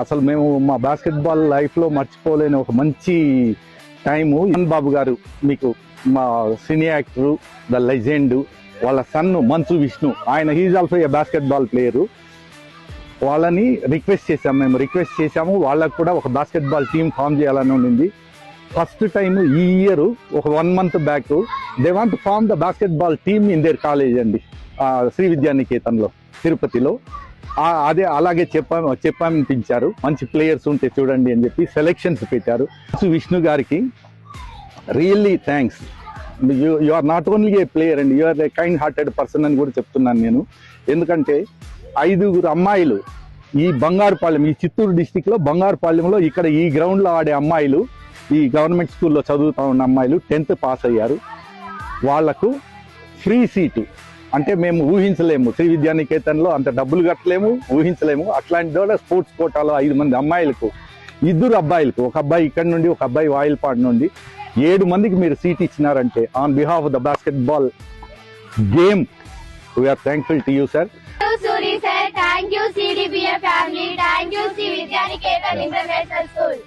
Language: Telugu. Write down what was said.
అసలు మేము మా బాస్కెట్బాల్ లైఫ్లో మర్చిపోలేని ఒక మంచి టైము. ఎన్ బాబు గారు, మీకు మా సినీ యాక్టరు, ద లెజెండ్, వాళ్ళ సన్ను మంచు విష్ణు, ఆయన he's also a basketball player. వాళ్ళని రిక్వెస్ట్ చేశాము. వాళ్ళకు కూడా ఒక బాస్కెట్బాల్ టీం ఫామ్ చేయాలని ఉండింది. ఫస్ట్ టైం ఈ ఇయర్ ఒక 1 month back they want form the basketball team in their college అండి, శ్రీ విద్యానికేతన్లో, తిరుపతిలో. అదే అలాగే చెప్పామనిపించారు, మంచి ప్లేయర్స్ ఉంటే చూడండి అని చెప్పి సెలెక్షన్స్ పెట్టారు. విష్ణు గారికి really thanks. You are not only a player and you are a kind hearted person అని కూడా చెప్తున్నాను నేను. ఎందుకంటే 5 అమ్మాయిలు ఈ బంగారుపాలెం, ఈ చిత్తూరు డిస్టిక్లో బంగారుపాలెంలో ఇక్కడ ఈ గ్రౌండ్లో ఆడే అమ్మాయిలు, ఈ గవర్నమెంట్ స్కూల్లో చదువుతూ ఉన్న అమ్మాయిలు 10th పాస్ అయ్యారు. వాళ్లకు ఫ్రీ సీటు అంటే మేము ఊహించలేము, శ్రీ విద్యానికేతన్లో అంత డబ్బులు కట్టలేము, ఊహించలేము. అట్లాంటి కూడా స్పోర్ట్స్ కోటాలో 5 మంది అమ్మాయిలకు, 2 అబ్బాయిలకు, ఒక అబ్బాయి ఇక్కడ నుండి, ఒక అబ్బాయి వాయిల్పాడ్ నుండి, 7 మందికి మీరు సీట్ ఇచ్చినారంటే on behalf of the basketball game we are thankful to you sir. Suri sir, thank you CDPA family, thank you Sri Vidyaniketan International School.